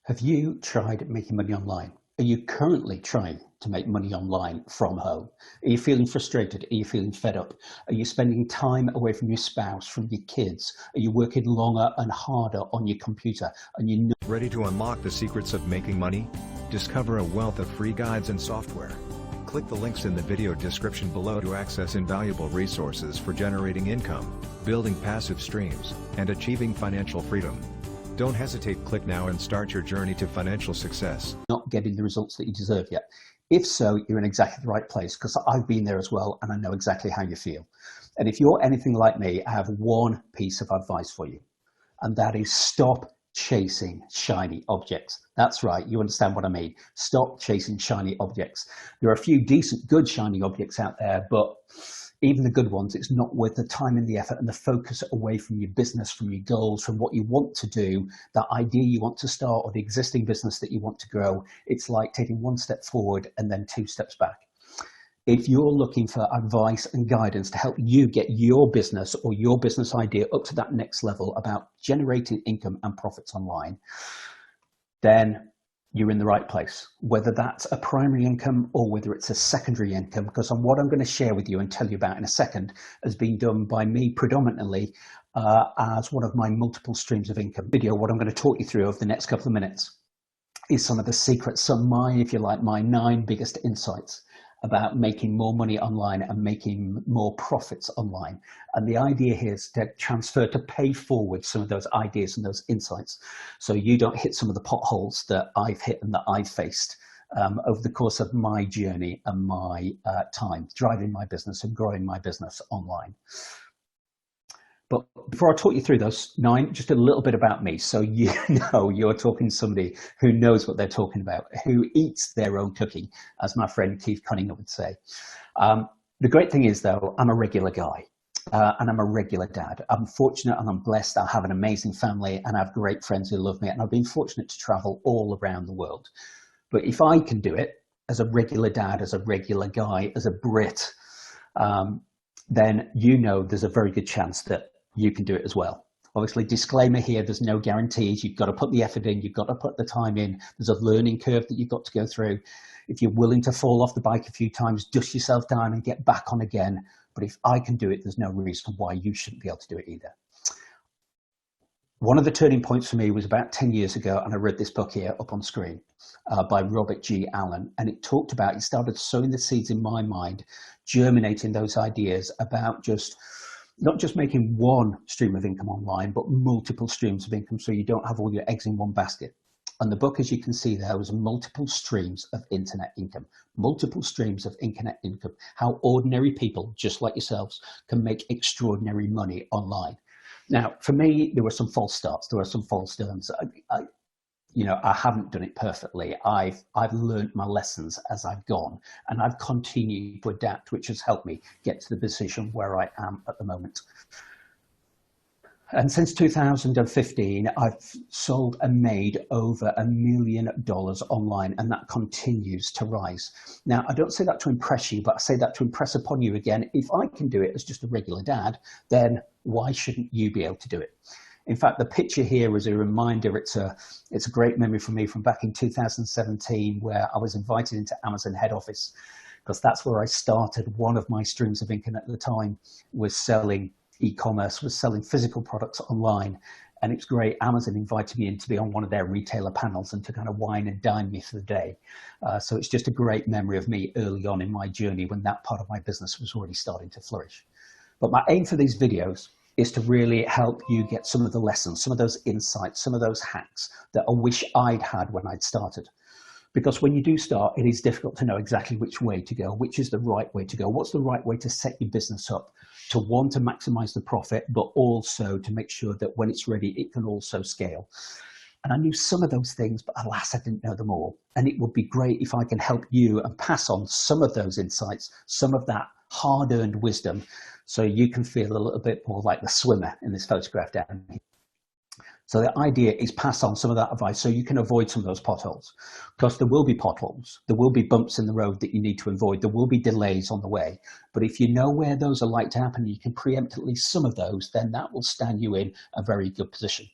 Have you tried making money online? Are you currently trying to make money online from home? Are you feeling frustrated? Are you feeling fed up? Are you spending time away from your spouse, from your kids? Are you working longer and harder on your computer? And you know Ready to unlock the secrets of making money? Discover a wealth of free guides and software. Click the links in the video description below to access invaluable resources for generating income, building passive streams, and achieving financial freedom. Don't hesitate, click now and start your journey to financial success. not getting the results that you deserve yet. If so, you're in exactly the right place, because I've been there as well and I know exactly how you feel. And if you're anything like me, I have one piece of advice for you, and that is stop chasing shiny objects. That's right, you understand what I mean. Stop chasing shiny objects. There are a few decent, good shiny objects out there, but even the good ones, it's not worth the time and the effort and the focus away from your business, from your goals, from what you want to do, that idea you want to start or the existing business that you want to grow. It's like taking one step forward and then two steps back. If you're looking for advice and guidance to help you get your business or your business idea up to that next level about generating income and profits online, then you're in the right place, whether that's a primary income or whether it's a secondary income, because on what I'm going to share with you and tell you about in a second has been done by me predominantly as one of my multiple streams of income. Video, what I'm going to talk you through over the next couple of minutes is some of the secrets, some my, if you like, my 9 biggest insights about making more money online and making more profits online. And the idea here is to transfer, to pay forward some of those ideas and those insights, so you don't hit some of the potholes that I've hit and that I've faced over the course of my journey and my time driving my business and growing my business online. But before I talk you through those 9, just a little bit about me. So you know you're talking to somebody who knows what they're talking about, who eats their own cooking, as my friend Keith Cunningham would say. The great thing is, though, I'm a regular guy. And I'm a regular dad. I'm fortunate and I'm blessed. I have an amazing family and I have great friends who love me. And I've been fortunate to travel all around the world. But if I can do it as a regular dad, as a regular guy, as a Brit, then you know there's a very good chance that you can do it as well. Obviously, disclaimer here, there's no guarantees. You've got to put the effort in. You've got to put the time in. There's a learning curve that you've got to go through. If you're willing to fall off the bike a few times, dust yourself down and get back on again. But if I can do it, there's no reason why you shouldn't be able to do it either. One of the turning points for me was about 10 years ago, and I read this book here up on screen by Robert G. Allen, and it talked about, it started sowing the seeds in my mind, germinating those ideas about just not just making one stream of income online, but multiple streams of income, so you don't have all your eggs in one basket. And the book, as you can see there, was multiple streams of internet income, multiple streams of internet income, how ordinary people, just like yourselves, can make extraordinary money online. Now, for me, there were some false starts. There were some false turns. I haven't done it perfectly. I've learned my lessons as I've gone, and I've continued to adapt, which has helped me get to the position where I am at the moment. And since 2015, I've sold and made over $1 million online, and that continues to rise. Now, I don't say that to impress you, but I say that to impress upon you again. If I can do it as just a regular dad, then why shouldn't you be able to do it? In fact, the picture here is a reminder. It's a great memory for me from back in 2017, where I was invited into Amazon head office, because that's where I started. One of my streams of income at the time was selling e-commerce, was selling physical products online. And it's great. Amazon invited me in to be on one of their retailer panels and to kind of wine and dine me for the day. So it's just a great memory of me early on in my journey when that part of my business was already starting to flourish. But my aim for these videos is to really help you get some of the lessons, some of those insights, some of those hacks that I wish I'd had when I'd started. Because when you do start, it is difficult to know exactly which way to go, which is the right way to go, what's the right way to set your business up to want to maximize the profit, but also to make sure that when it's ready, it can also scale. And I knew some of those things, but alas, I didn't know them all. And it would be great if I can help you and pass on some of those insights, some of that hard-earned wisdom, so you can feel a little bit more like the swimmer in this photograph down here. So the idea is pass on some of that advice so you can avoid some of those potholes, because there will be potholes, there will be bumps in the road that you need to avoid, there will be delays on the way. But if you know where those are likely to happen, you can preempt at least some of those, then that will stand you in a very good position.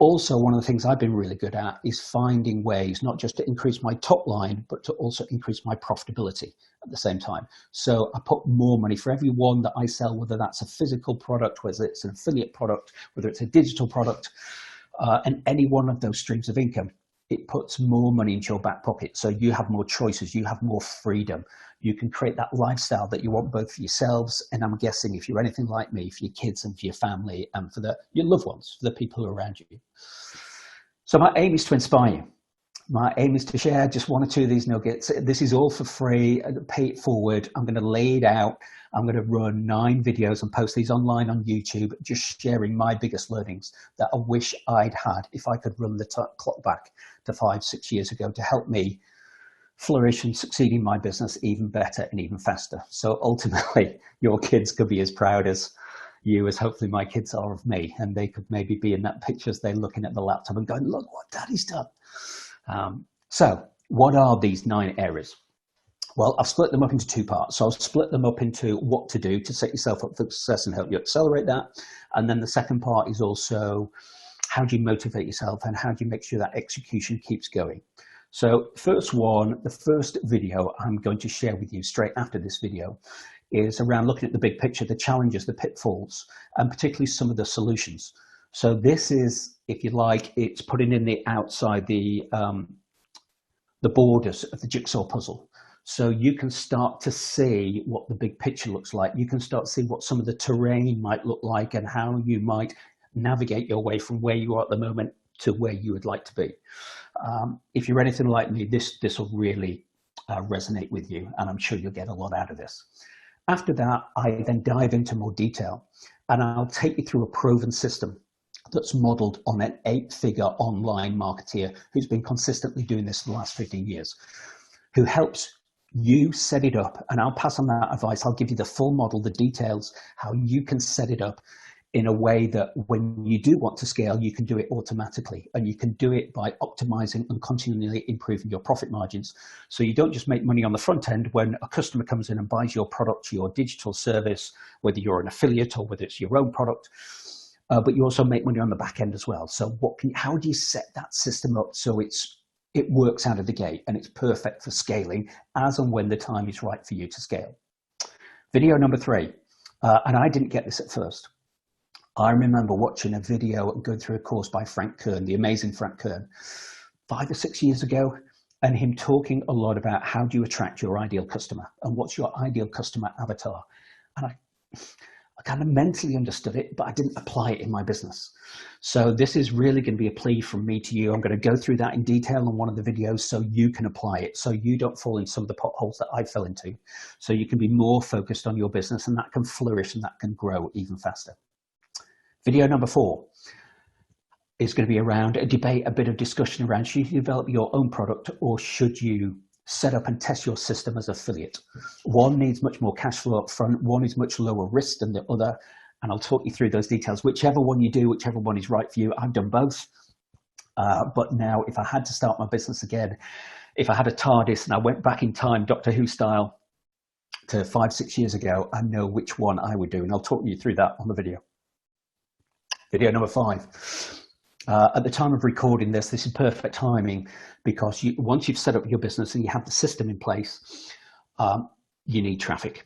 Also, one of the things I've been really good at is finding ways not just to increase my top line, but to also increase my profitability at the same time. So I put more money for every one that I sell, whether that's a physical product, whether it's an affiliate product, whether it's a digital product, and any one of those streams of income, it puts more money into your back pocket. So you have more choices, you have more freedom. You can create that lifestyle that you want both for yourselves, and I'm guessing if you're anything like me, for your kids and for your family and for your loved ones, for the people who are around you. So my aim is to inspire you. My aim is to share just one or two of these nuggets. This is all for free. Pay it forward. I'm going to lay it out. I'm going to run 9 videos and post these online on YouTube, just sharing my biggest learnings that I wish I'd had if I could run the clock back to 5-6 years ago to help me flourish and succeed in my business even better and even faster. So ultimately, your kids could be as proud as you as hopefully my kids are of me, and they could maybe be in that picture as they're looking at the laptop and going, look what daddy's done. So what are these 9 areas? Well, I've split them up into 2 parts. So I'll split them up into what to do to set yourself up for success and help you accelerate that. And then the second part is also how do you motivate yourself and how do you make sure that execution keeps going? So the first video I'm going to share with you straight after this video is around looking at the big picture, the challenges, the pitfalls, and particularly some of the solutions. So this is, if you like, it's putting in the outside the borders of the jigsaw puzzle. So you can start to see what the big picture looks like. You can start to see what some of the terrain might look like and how you might navigate your way from where you are at the moment to where you would like to be. If you're anything like me, this will really resonate with you, and I'm sure you'll get a lot out of this. After that, I then dive into more detail, and I'll take you through a proven system that's modeled on an 8-figure online marketeer who's been consistently doing this for the last 15 years, who helps you set it up. And I'll pass on that advice. I'll give you the full model, the details, how you can set it up in a way that when you do want to scale, you can do it automatically, and you can do it by optimizing and continually improving your profit margins. So you don't just make money on the front end when a customer comes in and buys your product, your digital service, whether you're an affiliate or whether it's your own product, but you also make money on the back end as well. So how do you set that system up so it works out of the gate and it's perfect for scaling as and when the time is right for you to scale? Video number 3, and I didn't get this at first. I remember watching a video and going through a course by Frank Kern, the amazing Frank Kern, 5 or 6 years ago, and him talking a lot about how do you attract your ideal customer and what's your ideal customer avatar. And I kind of mentally understood it, but I didn't apply it in my business. So this is really going to be a plea from me to you. I'm going to go through that in detail in one of the videos so you can apply it, so you don't fall in some of the potholes that I fell into, so you can be more focused on your business and that can flourish and that can grow even faster. Video number 4 is going to be around a debate, a bit of discussion around should you develop your own product or should you set up and test your system as affiliate. One needs much more cash flow up front, one is much lower risk than the other, and I'll talk you through those details. Whichever one you do, whichever one is right for you. I've done both, but now if I had to start my business again, if I had a TARDIS and I went back in time, Doctor Who style, to 5-6 years ago, I know which one I would do, and I'll talk you through that on the video. Video number 5. At the time of recording this is perfect timing because once you've set up your business and you have the system in place, you need traffic.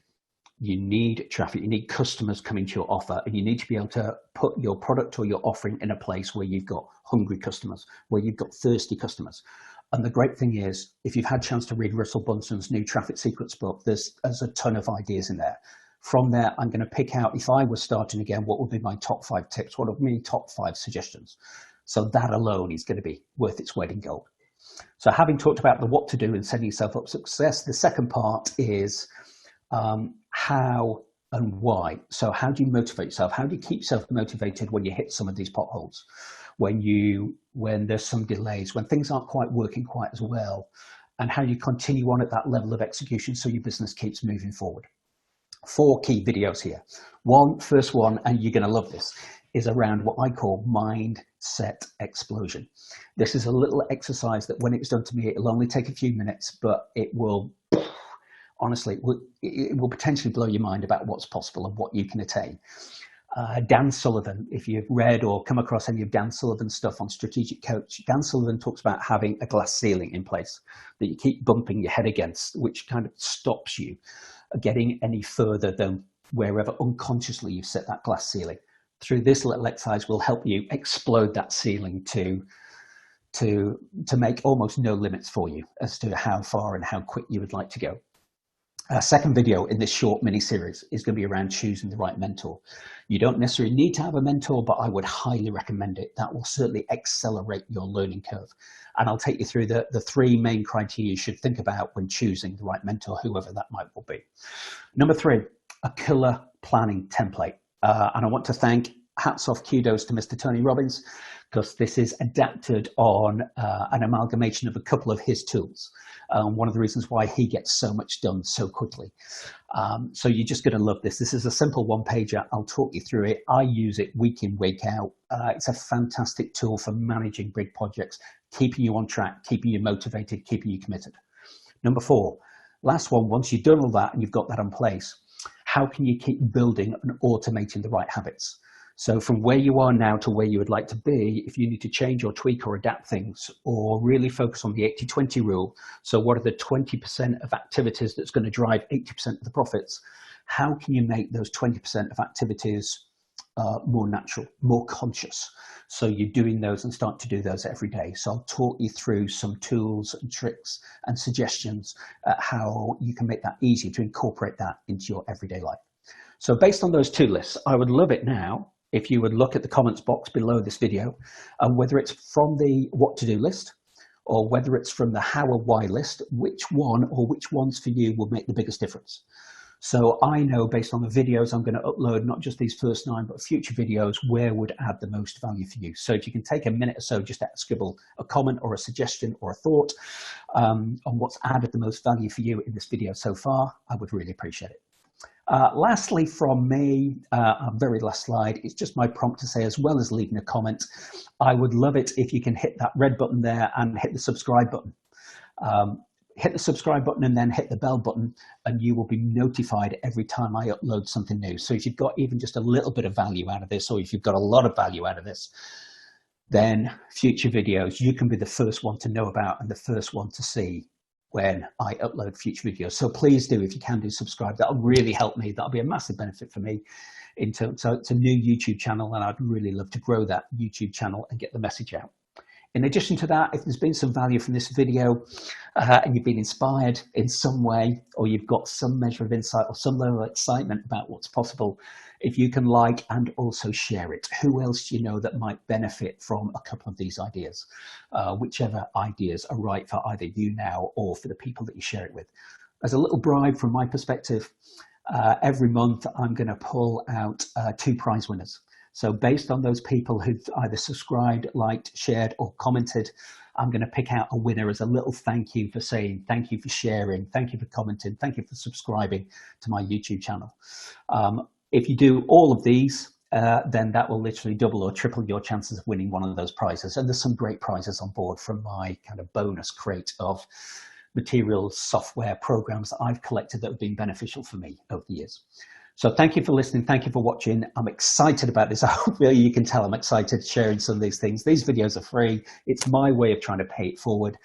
You need traffic. You need customers coming to your offer, and you need to be able to put your product or your offering in a place where you've got hungry customers, where you've got thirsty customers. And the great thing is, if you've had a chance to read Russell Bunson's new Traffic Secrets book, there's a ton of ideas in there. From there, I'm going to pick out, if I was starting again, what would be my top 5 tips? What would be my top 5 suggestions? So that alone is going to be worth its weight in gold. So having talked about the what to do and setting yourself up for success, the second part is how and why. So how do you motivate yourself? How do you keep yourself motivated when you hit some of these potholes? When there's some delays, when things aren't quite working quite as well, and how you continue on at that level of execution so your business keeps moving forward. 4 key videos here. First one, and you're going to love this, is around what I call mindset explosion. This is a little exercise that when it's done to me, it'll only take a few minutes, but it will, honestly, it will potentially blow your mind about what's possible and what you can attain. Dan Sullivan, if you've read or come across any of Dan Sullivan's stuff on Strategic Coach, Dan Sullivan talks about having a glass ceiling in place that you keep bumping your head against, which kind of stops you getting any further than wherever unconsciously you've set that glass ceiling. Through this little exercise, will help you explode that ceiling to make almost no limits for you as to how far and how quick you would like to go. Second video in this short mini series is going to be around choosing the right mentor. You don't necessarily need to have a mentor, but I would highly recommend it. That will certainly accelerate your learning curve. And I'll take you through the three main criteria you should think about when choosing the right mentor, whoever that might well be. Number 3, a killer planning template. And I want to thank, hats off, kudos to Mr. Tony Robbins, because this is adapted on an amalgamation of a couple of his tools. One of the reasons why he gets so much done so quickly. So you're just going to love this. This is a simple one-pager. I'll talk you through it. I use it week in, week out. It's a fantastic tool for managing big projects, keeping you on track, keeping you motivated, keeping you committed. Number 4, last one, once you've done all that and you've got that in place, how can you keep building and automating the right habits? So from where you are now to where you would like to be, if you need to change or tweak or adapt things, or really focus on the 80-20 rule, so what are the 20% of activities that's going to drive 80% of the profits? How can you make those 20% of activities more natural, more conscious? So you're doing those and start to do those every day. So I'll talk you through some tools and tricks and suggestions how you can make that easier to incorporate that into your everyday life. So based on those 2 lists, I would love it now if you would look at the comments box below this video, and whether it's from the what to do list or whether it's from the how or why list, which one or which ones for you will make the biggest difference. So I know based on the videos I'm going to upload, not just these first 9, but future videos, where would add the most value for you. So if you can take a minute or so just to scribble a comment or a suggestion or a thought on what's added the most value for you in this video so far, I would really appreciate it. Lastly from me, very last slide, it's just my prompt to say, as well as leaving a comment, I would love it if you can hit that red button there and hit the subscribe button. Hit the subscribe button and then hit the bell button, and you will be notified every time I upload something new. So if you've got even just a little bit of value out of this, or if you've got a lot of value out of this, then future videos you can be the first one to know about and the first one to see when I upload future videos. So please do, if you can, do subscribe. That'll really help me. That'll be a massive benefit for me. So it's a new YouTube channel, and I'd really love to grow that YouTube channel and get the message out. In addition to that, if there's been some value from this video and you've been inspired in some way, or you've got some measure of insight or some level of excitement about what's possible, if you can like and also share it. Who else do you know that might benefit from a couple of these ideas? Whichever ideas are right for either you now or for the people that you share it with. As a little bribe from my perspective, every month I'm going to pull out 2 prize winners. So based on those people who've either subscribed, liked, shared, or commented, I'm going to pick out a winner as a little thank you for saying, thank you for sharing, thank you for commenting, thank you for subscribing to my YouTube channel. If you do all of these, then that will literally double or triple your chances of winning one of those prizes. And there's some great prizes on board from my kind of bonus crate of materials, software, programs that I've collected that have been beneficial for me over the years. So thank you for listening. Thank you for watching. I'm excited about this. I hope really you can tell I'm excited sharing some of these things. These videos are free. It's my way of trying to pay it forward,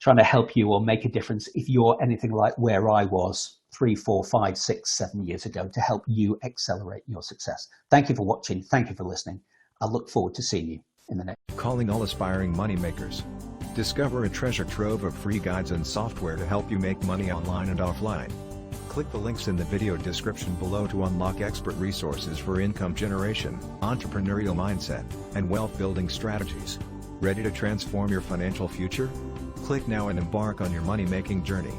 trying to help you or make a difference if you're anything like where I was 3, 4, 5, 6, 7 years ago, to help you accelerate your success. Thank you for watching. Thank you for listening. I look forward to seeing you in the next. Calling all aspiring moneymakers. Discover a treasure trove of free guides and software to help you make money online and offline. Click the links in the video description below to unlock expert resources for income generation, entrepreneurial mindset, and wealth building strategies. Ready to transform your financial future? Click now and embark on your money-making journey.